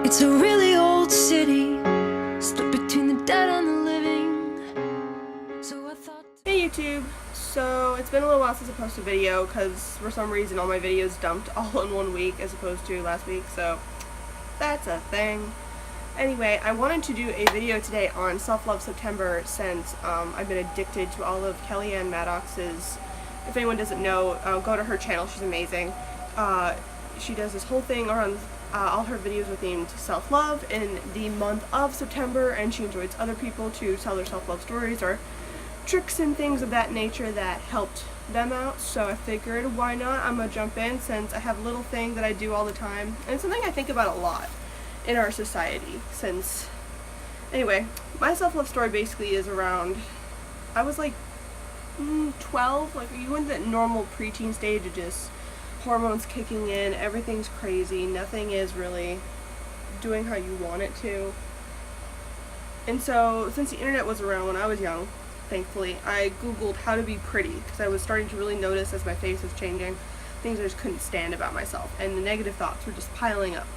It's a really old city, stuck between the dead and the living. So I thought. Hey YouTube! So it's been a little while since I posted a video because for some reason all my videos dumped all in 1 week as opposed to last week, so that's a thing. Anyway, I wanted to do a video today on Self-Love September since I've been addicted to all of Kellyanne Maddox's. If anyone doesn't know, go to her channel, she's amazing. She does this whole thing around all her videos are themed to self-love in the month of September, and she invites other people to tell their self-love stories or tricks and things of that nature that helped them out. So I figured, why not? I'm gonna jump in since I have a little thing that I do all the time, and it's something I think about a lot in our society. Since, anyway, my self-love story basically is around, I was like 12, like you in that normal preteen stage of just hormones kicking in, everything's crazy, nothing is really doing how you want it to. And so, since the internet was around when I was young, thankfully, I googled how to be pretty, because I was starting to really notice as my face was changing, things I just couldn't stand about myself, and the negative thoughts were just piling up.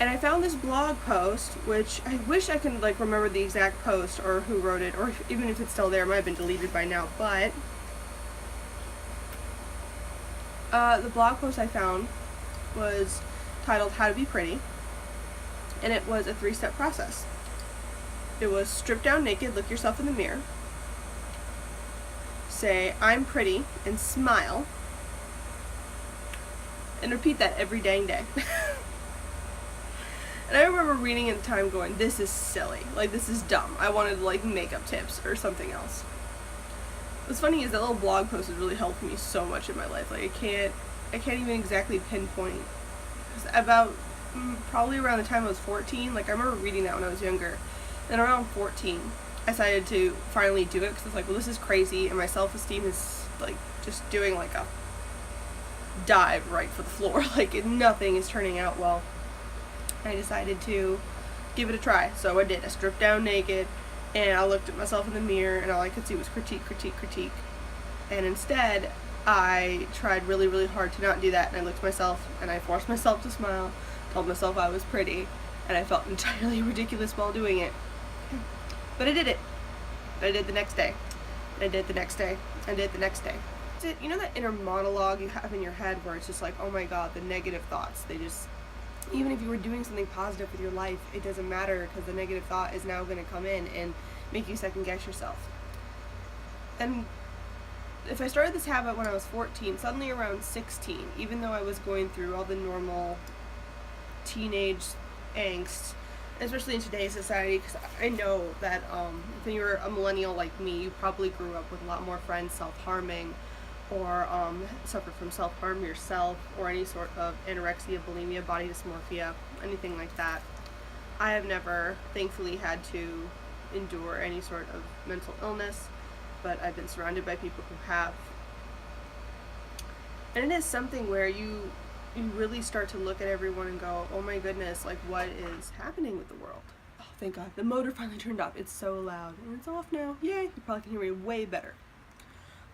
And I found this blog post, which I wish I could like remember the exact post or who wrote it, or even if it's still there, it might have been deleted by now, but the blog post I found was titled How to Be Pretty, and it was a 3-step process. It was strip down naked, look yourself in the mirror, say I'm pretty, and smile, and repeat that every dang day. And I remember reading at the time going, this is silly, like this is dumb. I wanted like makeup tips or something else. What's funny is that little blog post has really helped me so much in my life. Like I can't even exactly pinpoint. About probably around the time I was 14, like I remember reading that when I was younger. And around 14, I decided to finally do it because I was like, well, this is crazy, and my self-esteem is like just doing like a dive right for the floor. Like nothing is turning out well. I decided to give it a try, so I did. I stripped down naked, and I looked at myself in the mirror, and all I could see was critique. And instead, I tried really, really hard to not do that, and I looked at myself, and I forced myself to smile, told myself I was pretty, and I felt entirely ridiculous while doing it. But I did it. I did the next day. I did the next day. I did the next day. You know that inner monologue you have in your head where it's just like, oh my god, the negative thoughts, they just, even if you were doing something positive with your life, it doesn't matter because the negative thought is now going to come in and make you second guess yourself. And if I started this habit when I was 14, suddenly around 16, even though I was going through all the normal teenage angst, especially in today's society, because I know that if you're a millennial like me, you probably grew up with a lot more friends self-harming, or suffered from self-harm yourself, or any sort of anorexia, bulimia, body dysmorphia, anything like that. I have never, thankfully, had to endure any sort of mental illness, but I've been surrounded by people who have. And it is something where you really start to look at everyone and go, oh my goodness, like what is happening with the world? Oh, thank God, the motor finally turned off. It's so loud, and it's off now. Yay, you probably can hear me way better.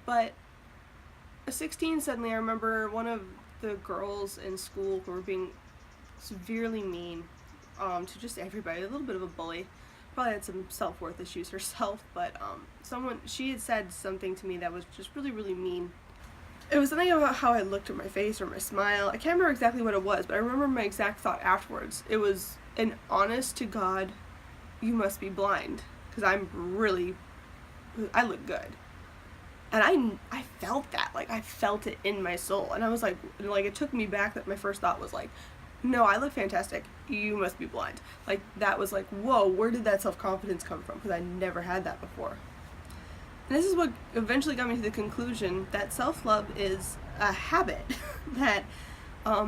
But at 16, suddenly I remember one of the girls in school who were being severely mean to just everybody, a little bit of a bully. Probably had some self-worth issues herself, but she had said something to me that was just really, really mean. It was something about how I looked at my face or my smile. I can't remember exactly what it was, but I remember my exact thought afterwards. It was an honest to God, you must be blind, because I look good. And I felt that, like I felt it in my soul, and I was like it took me back that my first thought was like, no, I look fantastic, you must be blind. Like that was like, whoa, where did that self-confidence come from? Because I never had that before. And this is what eventually got me to the conclusion that self-love is a habit that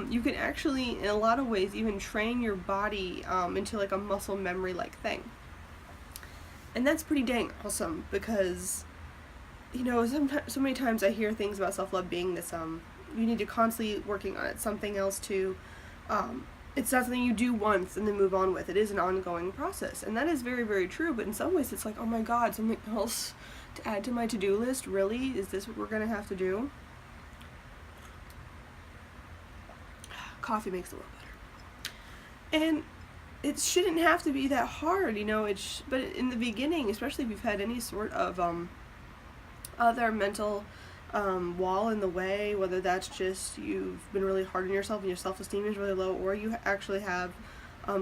you can actually, in a lot of ways, even train your body into like a muscle memory like thing. And that's pretty dang awesome because, you know, so many times I hear things about self-love being this, you need to constantly working on it, something else to, it's not something you do once and then move on with. It is an ongoing process, and that is very, very true, but in some ways it's like, oh my god, something else to add to my to-do list? Really? Is this what we're gonna have to do? Coffee makes it a little better. And it shouldn't have to be that hard, you know. But in the beginning, especially if you've had any sort of other mental wall in the way, whether that's just you've been really hard on yourself and your self-esteem is really low, or you actually have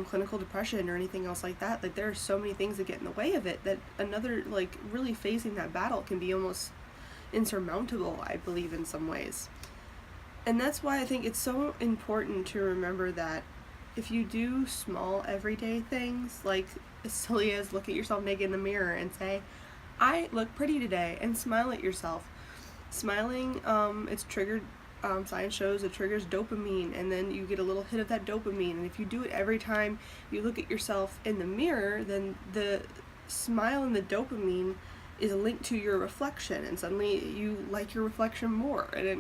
clinical depression or anything else like that. Like, there are so many things that get in the way of it that another, like, really facing that battle can be almost insurmountable, I believe, in some ways. And that's why I think it's so important to remember that if you do small everyday things, like as silly as look at yourself naked in the mirror and say, I look pretty today, and smile at yourself. Smiling, it's triggered, science shows it triggers dopamine, and then you get a little hit of that dopamine, and if you do it every time you look at yourself in the mirror, then the smile and the dopamine is linked to your reflection, and suddenly you like your reflection more. And it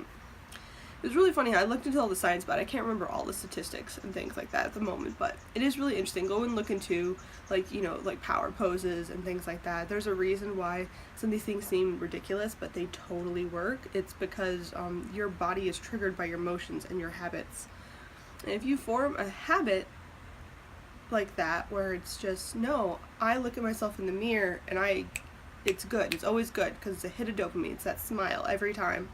was really funny. I looked into all the science about it. I can't remember all the statistics and things like that at the moment, but it is really interesting. Go and look into, like, you know, like power poses and things like that. There's a reason why some of these things seem ridiculous, but they totally work. It's because your body is triggered by your emotions and your habits. And if you form a habit like that, where it's just, no, I look at myself in the mirror and it's good. It's always good because it's a hit of dopamine. It's that smile every time.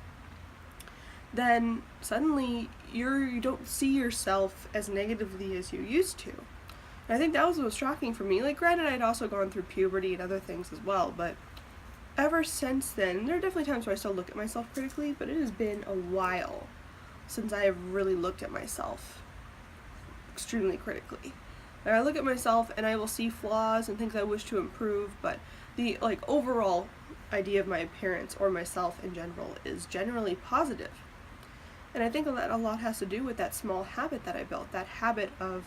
Then suddenly you don't see yourself as negatively as you used to. And I think that was what was shocking for me. Like, granted, I'd also gone through puberty and other things as well, but ever since then, there are definitely times where I still look at myself critically, but it has been a while since I have really looked at myself extremely critically. Like, I look at myself and I will see flaws and things I wish to improve, but the, like, overall idea of my appearance or myself in general is generally positive. And I think that a lot has to do with that small habit that I built, that habit of,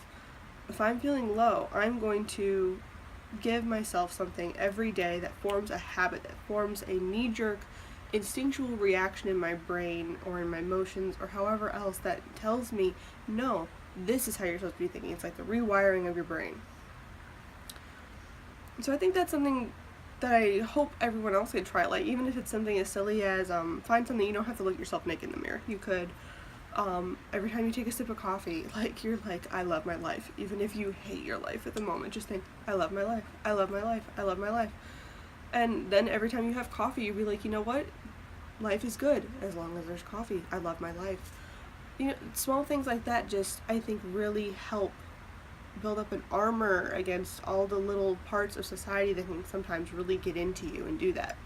if I'm feeling low, I'm going to give myself something every day that forms a habit, that forms a knee-jerk instinctual reaction in my brain or in my emotions or however else that tells me, no, this is how you're supposed to be thinking. It's like the rewiring of your brain. So I think that's something that I hope everyone else can try. Like, even if it's something as silly as find something you don't have to look at yourself naked in the mirror. You could every time you take a sip of coffee, like, you're like, I love my life. Even if you hate your life at the moment, just think, I love my life, I love my life, I love my life. And then every time you have coffee, you be like, you know what, life is good as long as there's coffee. I love my life. You know, small things like that just, I think, really help build up an armor against all the little parts of society that can sometimes really get into you and do that.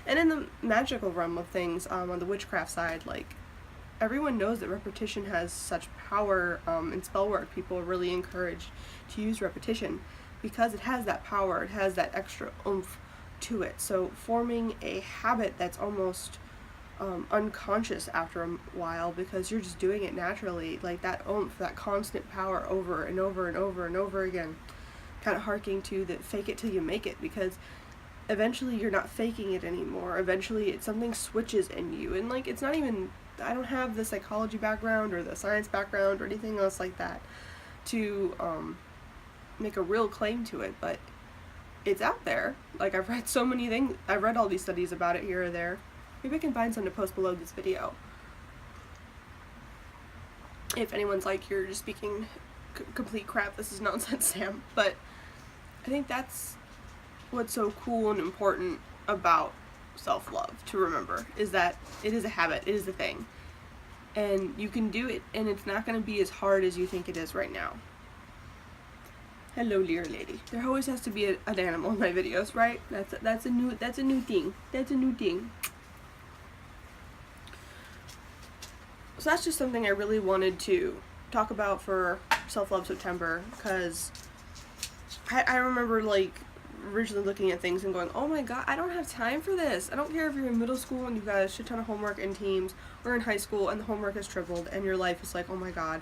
And in the magical realm of things, on the witchcraft side, like, everyone knows that repetition has such power. In spell work, people are really encouraged to use repetition because it has that power, it has that extra oomph to it. So forming a habit that's almost unconscious after a while, because you're just doing it naturally, like that oomph, that constant power over and over and over and over again, kind of harking to the fake it till you make it, because eventually you're not faking it anymore. Eventually something switches in you, and like, it's not even, I don't have the psychology background or the science background or anything else like that to make a real claim to it, but it's out there. Like, I've read so many things, I've read all these studies about it here or there. Maybe I can find some to post below this video. If anyone's like, you're just speaking complete crap, this is nonsense, Sam. But I think that's what's so cool and important about self-love to remember, is that it is a habit, it is a thing. And you can do it, and it's not going to be as hard as you think it is right now. Hello, dear lady. There always has to be an animal in my videos, right? That's a new thing. That's a new thing. So that's just something I really wanted to talk about for Self-Love September, because I remember, like, originally looking at things and going, oh my god, I don't have time for this. I don't care if you're in middle school and you've got a shit ton of homework in teams, or in high school and the homework is tripled and your life is like, oh my god,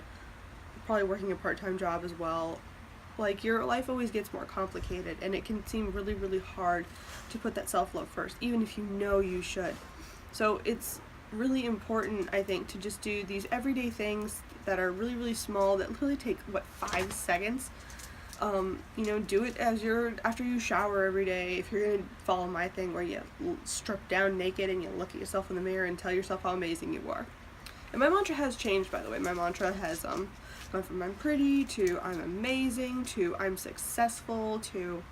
you're probably working a part-time job as well. Like, your life always gets more complicated, and it can seem really, really hard to put that self-love first, even if you know you should. So it's really important, I think, to just do these everyday things that are really, really small, that really take, 5 seconds. You know, do it after you shower every day. If you're gonna follow my thing where you strip down naked and you look at yourself in the mirror and tell yourself how amazing you are. And my mantra has changed, by the way. My mantra has gone from I'm pretty to I'm amazing to I'm successful to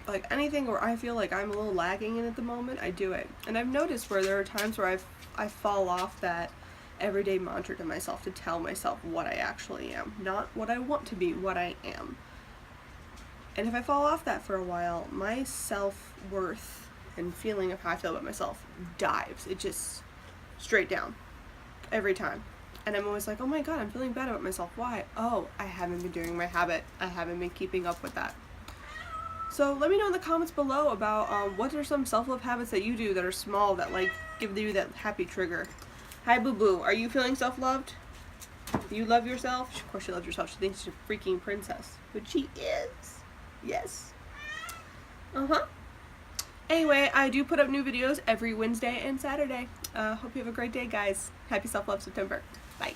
like anything where I feel like I'm a little lagging in at the moment, I do it. And I've noticed where there are times where I fall off that everyday mantra to myself to tell myself what I actually am, not what I want to be, what I am. And if I fall off that for a while, my self-worth and feeling of how I feel about myself dives. It just straight down every time. And I'm always like, oh my god, I'm feeling bad about myself. Why? Oh, I haven't been doing my habit. I haven't been keeping up with that. So let me know in the comments below about what are some self-love habits that you do that are small that like give you that happy trigger. Hi Boo Boo, are you feeling self-loved? You love yourself? Of course she loves herself. She thinks she's a freaking princess. But she is. Yes. Anyway, I do put up new videos every Wednesday and Saturday. Hope you have a great day, guys. Happy Self-Love September. Bye.